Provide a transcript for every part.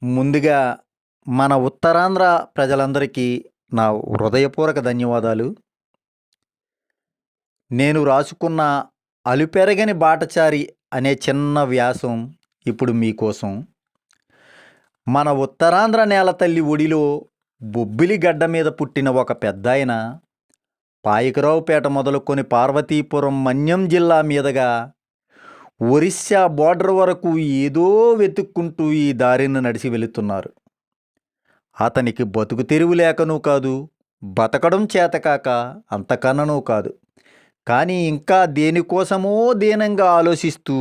ముందుగా మన ఉత్తరాంధ్ర ప్రజలందరికీ నా హృదయపూర్వక ధన్యవాదాలు. నేను రాసుకున్న 'అలుపెరగని బాటచారి' అనే చిన్న వ్యాసం ఇప్పుడు మీకోసం. మన ఉత్తరాంధ్ర నేల తల్లి ఒడిలో బొబ్బిలి గడ్డ మీద పుట్టిన ఒక పెద్దాయన పాయకరావుపేట మొదలుకొని పార్వతీపురం మన్యం జిల్లా మీదుగా ఒరిస్సా బోర్డర్ వరకు ఏదో వెతుక్కుంటూ ఈ దారిన నడిచి వెళుతున్నారు. అతనికి బతుకు తెరువు లేకనూ కాదు, బతకడం చేతకాక అంతకన్ననూ కాదు. కానీ ఇంకా దేనికోసమో దీనంగా ఆలోచిస్తూ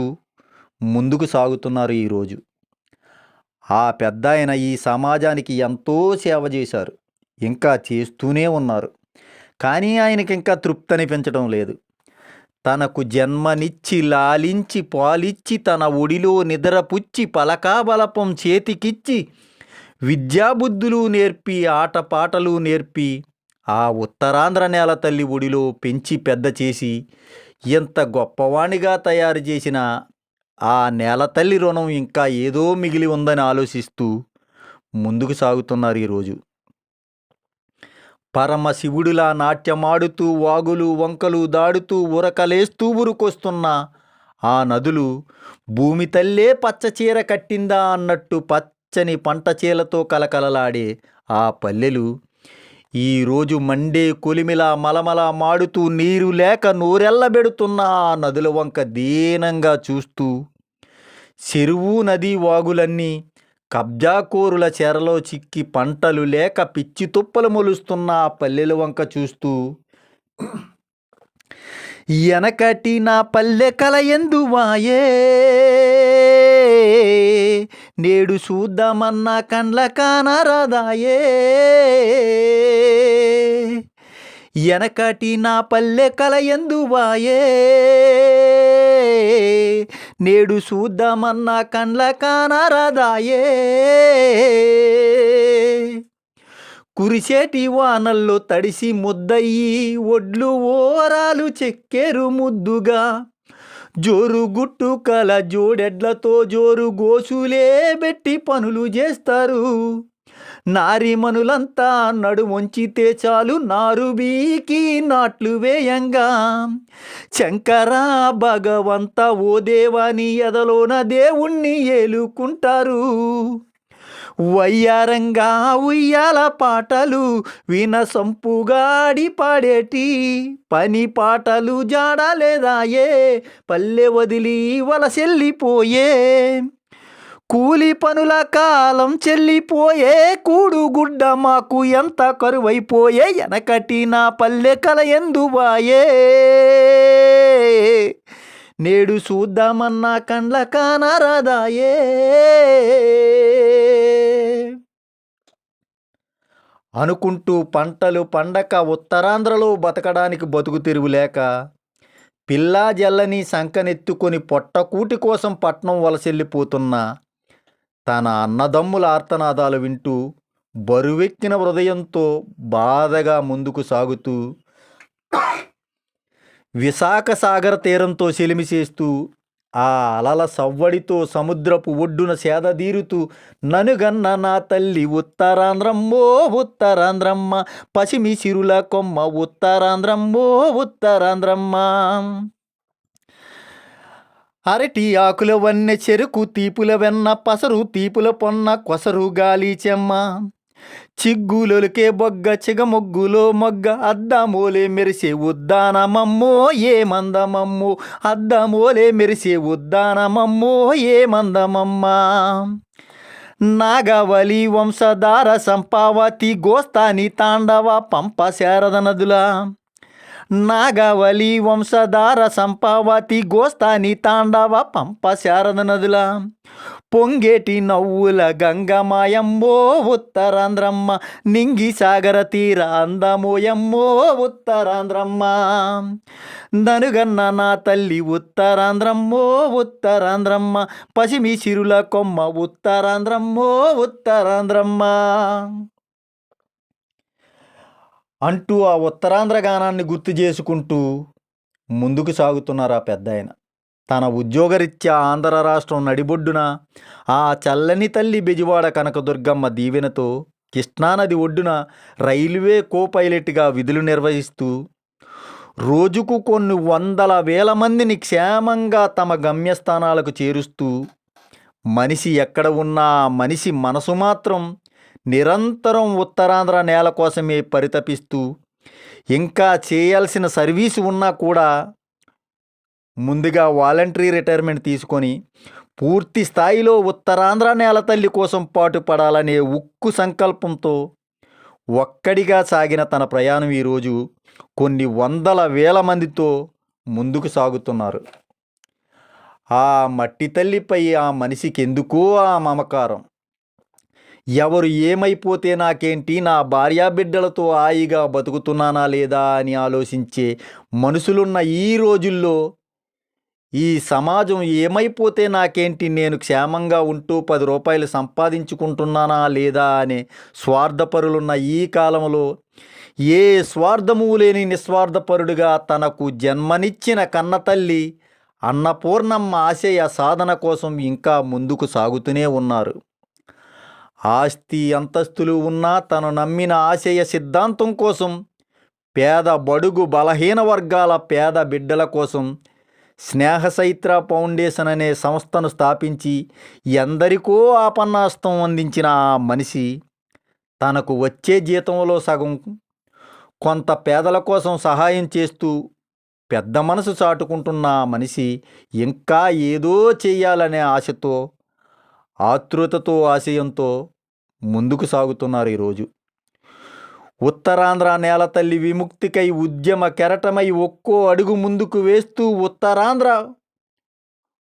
ముందుకు సాగుతున్నారు ఈరోజు. ఆ పెద్దాయన ఈ సమాజానికి ఎంతో సేవ చేశారు. ఇంకా చేస్తూనే ఉన్నారు. కానీ ఆయనకింకా తృప్తి అనిపించడం లేదు. తనకు జన్మనిచ్చి లాలించి పాలిచ్చి తన ఒడిలో నిద్రపుచ్చి పలకాబలపం చేతికిచ్చి విద్యాబుద్ధులు నేర్పి ఆటపాటలు నేర్పి ఆ ఉత్తరాంధ్ర నేల తల్లి ఒడిలో పెంచి పెద్ద చేసి ఎంత గొప్పవాణిగా తయారు చేసిన ఆ నేల తల్లి రుణం ఇంకా ఏదో మిగిలి ఉందని ఆలోచిస్తూ ముందుకు సాగుతున్నారు ఈరోజు. పరమశివుడిలా నాట్యమాడుతూ వాగులు వంకలు దాడుతూ ఉరకలేస్తూ ఉరుకొస్తున్న ఆ నదులు భూమి తల్లే పచ్చచీర కట్టిందా అన్నట్టు పచ్చని పంట చీలతో కలకలలాడే ఆ పల్లెలు ఈరోజు మండే కొలిమిలా మలమల మాడుతూ నీరు లేక నోరెల్లబెడుతున్న ఆ నదుల వంక దీనంగా చూస్తూ చెరువు నది వాగులన్నీ కబ్జాకోరుల చెరలో చిక్కి పంటలు లేక పిచ్చి తుప్పలు మొలుస్తున్న ఆ పల్లెల వంక చూస్తూ ఎనకటి నా పల్లె కల ఎందువాయే నేడు చూద్దామన్న కండ్ల కానరాదాయే ఎనకటి నా పల్లె కల ఎందువాయే నేడు చూద్దామన్న కండ్ల కానరాదాయే కురిసేటి వానల్లో తడిసి ముద్దయ్యి ఒడ్లు ఓరాలు చెక్కేరు ముద్దుగా జోరు గుట్టు కల జోడెడ్లతో జోరు గోసులే పెట్టి పనులు చేస్తారు. నారిమనులంతా నడుమొంచితే చాలు నారు బీకి నాట్లు వేయంగా శంకరా భగవంత ఓ దేవాని ఎదలోన దేవుణ్ణి ఏలుకుంటారు. వయ్యారంగా ఉయ్యాల పాటలు వినసొంపుగాడి పాడేటి పని పాటలు జాడలేదాయే పల్లె వదిలి వలసెల్లిపోయే కూలి పనుల కాలం చెల్లిపోయే కూడుగుడ్డ మాకు ఎంత కరువైపోయే ఎనకటి నా పల్లె కల ఎందువాయే నేడు చూద్దామన్నా కండ్ల కానరాదాయే. అనుకుంటూ పంటలు పండక ఉత్తరాంధ్రలో బతకడానికి బతుకు తెరువు లేక పిల్లా జల్లని సంకనెత్తుకొని పొట్టకూటి కోసం పట్నం వలసెల్లిపోతున్న తన అన్నదమ్ముల ఆర్తనాదాలు వింటూ బరువెక్కిన హృదయంతో బాధగా ముందుకు సాగుతూ విశాఖ సాగర తీరంతో చెలిమి చేస్తూ ఆ అలల సవ్వడితో సముద్రపు ఒడ్డున సేదదీరుతూ ననుగన్న నా తల్లి ఉత్తరాంధ్రమ్మో ఉత్తరాంధ్రమ్మ పసిమి సిరుల కొమ్మ ఉత్తరాంధ్రమ్మో ఉత్తరాంధ్రమ్మ అరటి ఆకుల వన్నె చెరుకు తీపుల వెన్న పసరు తీపుల పొన్న కొసరు గాలి చెమ్మ చిగ్గులొలికే బొగ్గ చిగమొగ్గులో మొగ్గ అద్దమోలే మెరిసే ఉద్దానమమ్మో ఏ మందమమ్మో అద్దమోలే మెరిసే ఉద్దానమమ్మో ఏ మందమమ్మ నాగవలి వంశధార సంపావతి గోస్తాని తాండవ పంప శారద నదుల నాగవలి వంశధార సంపావతి గోస్తాని తాండవ పంప శారద నదుల పొంగేటి నవ్వుల గంగమాయమ్మో ఉత్తరాంధ్రమ్మ నింగి సాగర తీర అందమోయమ్మో ఉత్తరాంధ్రమ్మ దనుగన్న నా తల్లి ఉత్తరాంధ్రమ్మో ఉత్తరాంధ్రమ్మ పసిమి సిరుల కొమ్మ ఉత్తరాంధ్రమ్మో ఉత్తరాంధ్రమ్మ అంటూ ఆ ఉత్తరాంధ్ర గానాన్ని గుర్తు చేసుకుంటూ ముందుకు సాగుతున్నారు ఆ పెద్దాయన. తన ఉద్యోగరీత్యా ఆంధ్ర రాష్ట్రం నడిబొడ్డున ఆ చల్లని తల్లి బెజవాడ కనకదుర్గమ్మ దీవెనతో కృష్ణానది ఒడ్డున రైల్వే కో పైలట్గా విధులు నిర్వహిస్తూ రోజుకు కొన్ని వందల వేల మందిని క్షేమంగా తమ గమ్యస్థానాలకు చేరుస్తూ మనిషి ఎక్కడ ఉన్నా మనిషి మనసు మాత్రం నిరంతరం ఉత్తరాంధ్ర నేల కోసమే పరితపిస్తూ ఇంకా చేయాల్సిన సర్వీసు ఉన్నా కూడా ముందుగా వాలంటరీ రిటైర్మెంట్ తీసుకొని పూర్తి స్థాయిలో ఉత్తరాంధ్ర నేల తల్లి కోసం పాటుపడాలనే ఉక్కు సంకల్పంతో ఒక్కడిగా సాగిన తన ప్రయాణం ఈరోజు కొన్ని వందల వేల మందితో ముందుకు సాగుతున్నారు. ఆ మట్టి తల్లిపై ఆ మనిషికి ఎందుకో ఆ మమకారం. ఎవరు ఏమైపోతే నాకేంటి, నా భార్యాబిడ్డలతో హాయిగా బతుకుతున్నానా లేదా అని ఆలోచించే మనుషులున్న ఈ రోజుల్లో ఈ సమాజం ఏమైపోతే నాకేంటి, నేను క్షేమంగా ఉంటూ 10 రూపాయలు సంపాదించుకుంటున్నానా లేదా అనే స్వార్థపరులున్న ఈ కాలంలో ఏ స్వార్థము లేని నిస్వార్థపరుడుగా తనకు జన్మనిచ్చిన కన్నతల్లి అన్నపూర్ణమ్మ ఆశయ సాధన కోసం ఇంకా ముందుకు సాగుతూనే ఉన్నారు. ఆస్తి అంతస్తులు ఉన్నా తను నమ్మిన ఆశయ సిద్ధాంతం కోసం పేద బడుగు బలహీన వర్గాల పేద బిడ్డల కోసం స్నేహసైత్ర ఫౌండేషన్ అనే సంస్థను స్థాపించి ఎందరికో ఆపన్నాస్తం అందించిన ఆ మనిషి తనకు వచ్చే జీతంలో సగం కొంత పేదల కోసం సహాయం చేస్తూ పెద్ద మనసు చాటుకుంటున్న ఆ మనిషి ఇంకా ఏదో చేయాలనే ఆశతో ఆతృతతో ఆశయంతో ముందుకు సాగుతున్నారు ఈరోజు. ఉత్తరాంధ్ర నేల తల్లి విముక్తికై ఉద్యమ కెరటమై ఒక్కో అడుగు ముందుకు వేస్తూ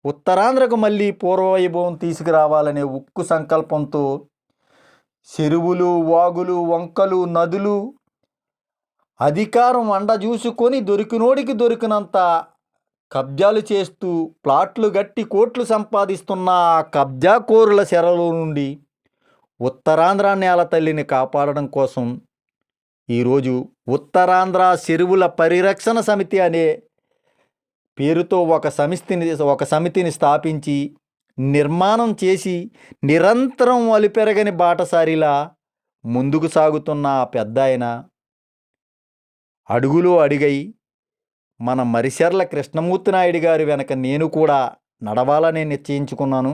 ఉత్తరాంధ్రకు మళ్ళీ పూర్వవైభవం తీసుకురావాలనే ఉక్కు సంకల్పంతో చెరువులు, వాగులు, వంకలు, నదులు అధికారం అండ చూసుకొని దొరికినోడికి దొరికినంత కబ్జాలు చేస్తూ ప్లాట్లు గట్టి కోట్లు సంపాదిస్తున్న ఆ కబ్జాకోరుల చెరలో నుండి ఉత్తరాంధ్ర నేల తల్లిని కాపాడడం కోసం ఈరోజు ఉత్తరాంధ్ర చెరువుల పరిరక్షణ సమితి అనే పేరుతో ఒక సమితిని స్థాపించి నిర్మాణం చేసి నిరంతరం అలుపెరగని బాటసారిలా ముందుకు సాగుతున్న ఆ పెద్ద ఆయన అడుగులో అడిగై మన మరిచెర్ల కృష్ణమూర్తి నాయుడు గారి వెనక నేను కూడా నడవాలని నిశ్చయించుకున్నాను.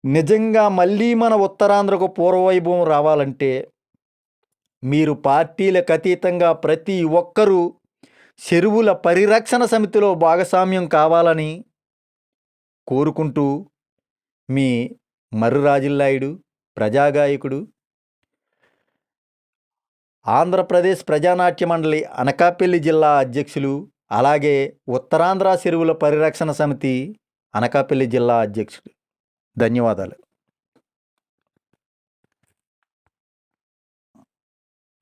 నిజంగా మళ్ళీ మన ఉత్తరాంధ్రకు పూర్వవైభవం రావాలంటే మీరు పార్టీలకు అతీతంగా ప్రతి ఒక్కరూ చెరువుల పరిరక్షణ సమితిలో భాగస్వామ్యం కావాలని కోరుకుంటూ మీ మర్రి రాజుల్లాయుడు, ప్రజాగాయకుడు, ఆంధ్రప్రదేశ్ ప్రజానాట్య మండలి అనకాపల్లి జిల్లా అధ్యక్షులు, అలాగే ఉత్తరాంధ్ర చెరువుల పరిరక్షణ సమితి అనకాపల్లి జిల్లా అధ్యక్షులు. ధన్యవాదాలు.